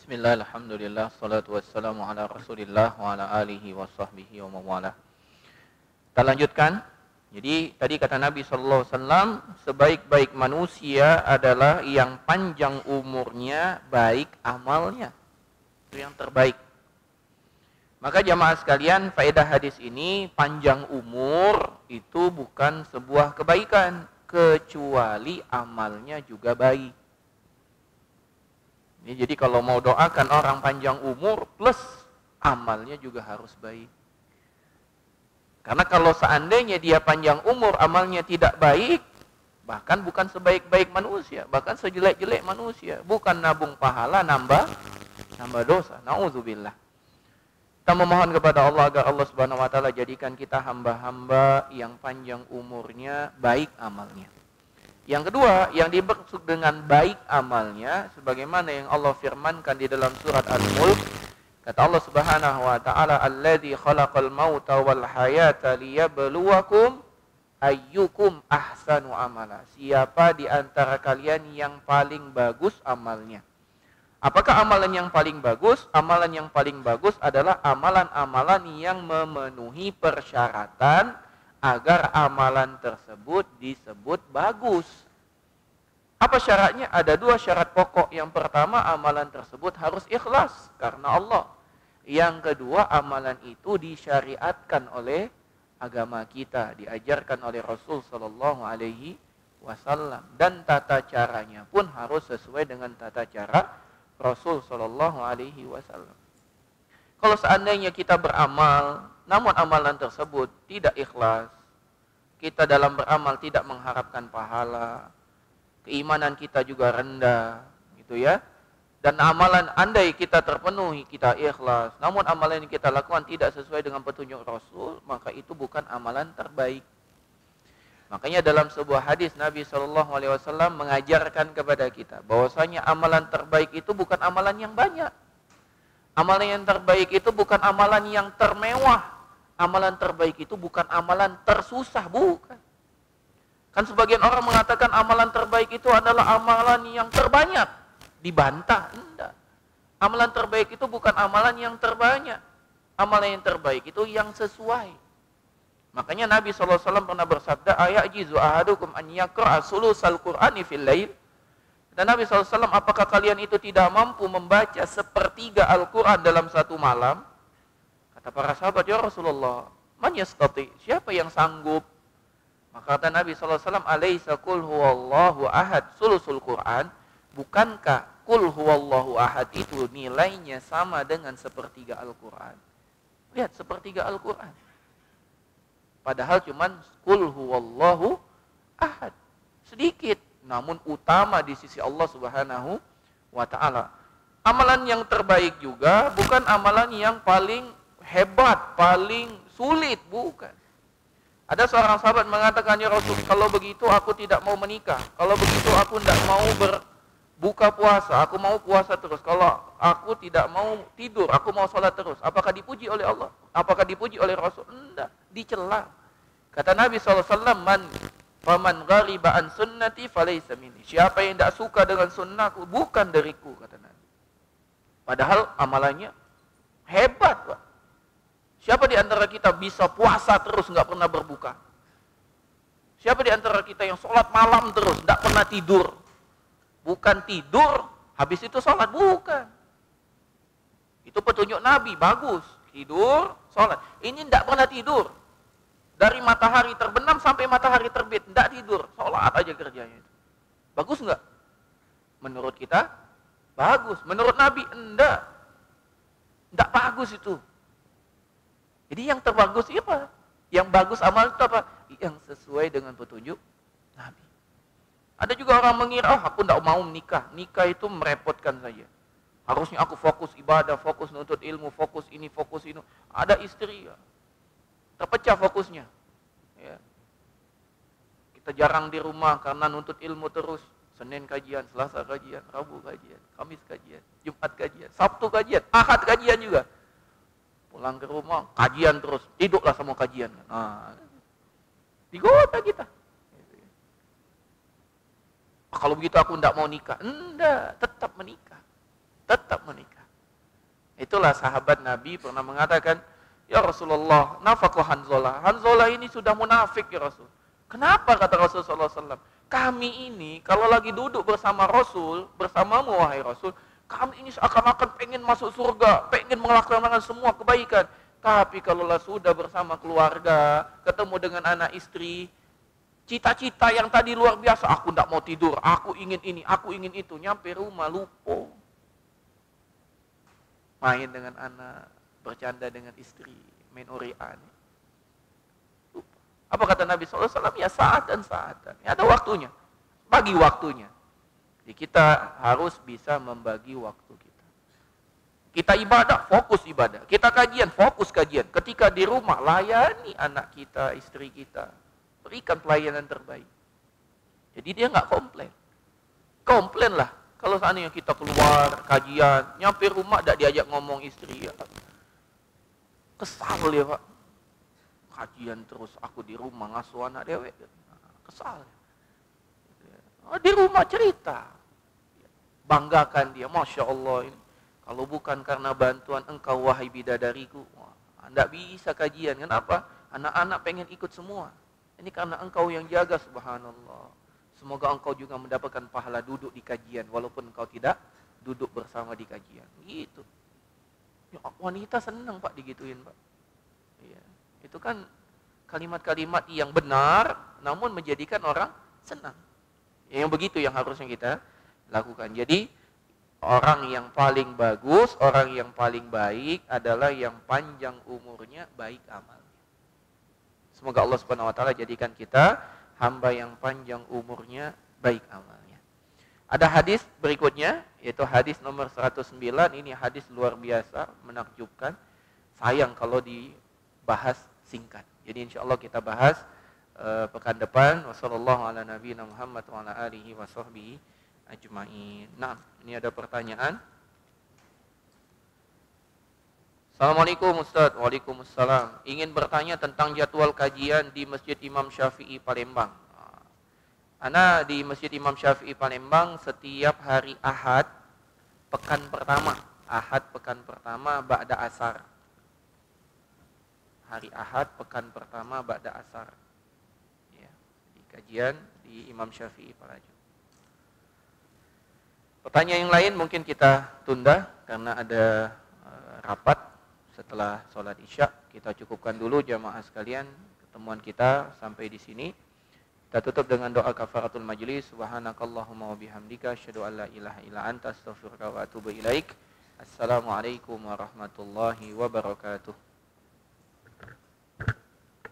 S1: Bismillah, alhamdulillah, salatu wassalamu ala rasulillah wa ala alihi wa sahbihi wa mawala. Kita lanjutkan. Jadi tadi kata Nabi SAW, sebaik-baik manusia adalah yang panjang umurnya, baik amalnya. Itu yang terbaik. Maka jamaah sekalian, faedah hadis ini, panjang umur itu bukan sebuah kebaikan, kecuali amalnya juga baik. Jadi kalau mau doakan orang panjang umur plus amalnya juga harus baik. Karena kalau seandainya dia panjang umur amalnya tidak baik, bahkan bukan sebaik-baik manusia, bahkan sejelek-jelek manusia, bukan nabung pahala, nambah dosa. Nauzubillah. Kita memohon kepada Allah agar Allah Subhanahu wa taala jadikan kita hamba-hamba yang panjang umurnya, baik amalnya. Yang kedua, yang dimaksud dengan baik amalnya, sebagaimana yang Allah firmankan di dalam surat Al-Mulk, kata Allah Subhanahu wa taala, "Alladzi khalaqal mauta wal hayata liyabluwakum ayyukum ahsanu amala." Siapa di antara kalian yang paling bagus amalnya? Apakah amalan yang paling bagus? Amalan yang paling bagus adalah amalan-amalan yang memenuhi persyaratan agar amalan tersebut disebut bagus. Apa syaratnya? Ada dua syarat pokok. Yang pertama, amalan tersebut harus ikhlas karena Allah. Yang kedua, amalan itu disyariatkan oleh agama kita, diajarkan oleh Rasul Sallallahu Alaihi Wasallam, dan tata caranya pun harus sesuai dengan tata cara Rasul Sallallahu Alaihi Wasallam. Kalau seandainya kita beramal, namun amalan tersebut tidak ikhlas, kita dalam beramal tidak mengharapkan pahala, keimanan kita juga rendah, gitu ya. Dan amalan andai kita terpenuhi, kita ikhlas, namun amalan yang kita lakukan tidak sesuai dengan petunjuk Rasul, maka itu bukan amalan terbaik. Makanya dalam sebuah hadis Nabi SAW mengajarkan kepada kita bahwasanya amalan terbaik itu bukan amalan yang banyak. Amalan yang terbaik itu bukan amalan yang termewah. Amalan terbaik itu bukan amalan tersusah, bukan. Kan sebagian orang mengatakan amalan terbaik itu adalah amalan yang terbanyak. Dibantah, enggak. Amalan terbaik itu bukan amalan yang terbanyak. Amalan yang terbaik itu yang sesuai. Makanya Nabi SAW pernah bersabda, "Ayajizu ahadukum an yaqra'a sulusal Qur'ani fil lail." Dan Nabi SAW, apakah kalian itu tidak mampu membaca sepertiga Al-Quran dalam satu malam? Kata para sahabat, "Ya Rasulullah, man yastati?" Siapa yang sanggup? Maka kata Nabi SAW, "Alaysa qul huwallahu ahad sulusul Quran?" Bukankah qul huwallahu ahad itu nilainya sama dengan sepertiga Al-Quran? Lihat, sepertiga Al-Quran. Padahal cuman qul huwallahu ahad. Sedikit, namun utama di sisi Allah Subhanahu wa taala. Amalan yang terbaik juga bukan amalan yang paling hebat, paling sulit, bukan. Ada seorang sahabat mengatakan, "Ya Rasul, kalau begitu aku tidak mau menikah. Kalau begitu aku tidak mau berbuka puasa, aku mau puasa terus. Kalau aku tidak mau tidur, aku mau sholat terus." Apakah dipuji oleh Allah? Apakah dipuji oleh Rasul? Enggak, dicela. Kata Nabi SAW, "Faman ghariba an sunnati falaysa minni." Siapa yang tidak suka dengan sunnahku, bukan dariku, kata Nabi. Padahal amalannya hebat, Pak. Siapa di antara kita bisa puasa terus nggak pernah berbuka? Siapa di antara kita yang sholat malam terus nggak pernah tidur? Bukan tidur, habis itu sholat, bukan. Itu petunjuk Nabi, bagus. Tidur, sholat. Ini nggak pernah tidur. Dari matahari terbenam sampai matahari terbit, nggak tidur, sholat aja kerjanya. Bagus nggak? Menurut kita, bagus. Menurut Nabi, enggak. Nggak bagus itu. Jadi yang terbagus itu apa? Yang bagus amal itu apa? Yang sesuai dengan petunjuk Nabi. Ada juga orang mengira, "Oh, aku tidak mau menikah. Nikah itu merepotkan saja. Harusnya aku fokus ibadah, fokus nuntut ilmu, fokus ini, fokus ini." Ada istri, ya, terpecah fokusnya. Ya. Kita jarang di rumah karena nuntut ilmu terus. Senin kajian, Selasa kajian, Rabu kajian, Kamis kajian, Jumat kajian, Sabtu kajian, Ahad kajian juga. Pulang ke rumah, kajian terus, tidurlah sama kajian. Nah, digoda kita. Kalau begitu aku tidak mau nikah. Enggak, tetap menikah. Tetap menikah. Itulah sahabat Nabi pernah mengatakan, ya Rasulullah, nafaqah Hanzalah. Hanzalah ini sudah munafik ya Rasul. Kenapa kata Rasulullah SAW? Kami ini kalau lagi duduk bersama Rasul, bersamamu wahai Rasul, kami ini seakan-akan pengen masuk surga, pengen melaksanakan semua kebaikan. Tapi kalaulah sudah bersama keluarga, ketemu dengan anak istri, cita-cita yang tadi luar biasa, aku tidak mau tidur, aku ingin ini, aku ingin itu, nyampe rumah lupa. Main dengan anak, bercanda dengan istri, main orian. Apa kata Nabi SAW? Ya saat dan saat. Ya, ada waktunya. Bagi waktunya. Jadi kita harus bisa membagi waktu kita. Kita ibadah, fokus ibadah. Kita kajian, fokus kajian. Ketika di rumah, layani anak kita, istri kita. Berikan pelayanan terbaik. Jadi dia nggak komplain. Komplain lah. Kalau seandainya kita keluar, kajian, nyampe rumah, tidak diajak ngomong istri. Ya. Kesal ya Pak. Kajian terus, aku di rumah ngasuh anak dewek. Kesal. Di rumah cerita. Banggakan dia, Masya Allah. Ini. Kalau bukan karena bantuan engkau wahai bidadariku, tidak bisa kajian. Kenapa? Anak-anak pengen ikut semua. Ini karena engkau yang jaga, subhanallah. Semoga engkau juga mendapatkan pahala duduk di kajian, walaupun engkau tidak duduk bersama di kajian. Gitu. Ya, wanita senang Pak digituin Pak. Iya. Itu kan kalimat-kalimat yang benar, namun menjadikan orang senang. Yang begitu yang harusnya kita lakukan. Jadi orang yang paling bagus, orang yang paling baik adalah yang panjang umurnya, baik amalnya. Semoga Allah Subhanahu wa taala jadikan kita hamba yang panjang umurnya, baik amalnya. Ada hadis berikutnya, yaitu hadis nomor 109. Ini hadis luar biasa, menakjubkan. Sayang kalau dibahas singkat. Jadi insya Allah kita bahas pekan depan. Wassalamualaikum warahmatullahi wabarakatuh. Ajma'in. Nah, ini ada pertanyaan. Assalamualaikum Ustaz. Waalaikumsalam. Ingin bertanya tentang jadwal kajian di Masjid Imam Syafi'i Palembang. Ana di Masjid Imam Syafi'i Palembang setiap hari Ahad pekan pertama. Ahad pekan pertama ba'da asar. Hari Ahad pekan pertama ba'da asar. Ya, di kajian di Imam Syafi'i Palembang. Pertanyaan yang lain mungkin kita tunda karena ada rapat setelah sholat isya. Kita cukupkan dulu jamaah sekalian ketemuan kita sampai di sini. Kita tutup dengan doa kafaratul majlis. Subhanakallahumma wa bihamdika asyhadu an la ilaha illa anta astaghfiruka wa atubu ilaik. Assalamualaikum warahmatullahi wabarakatuh.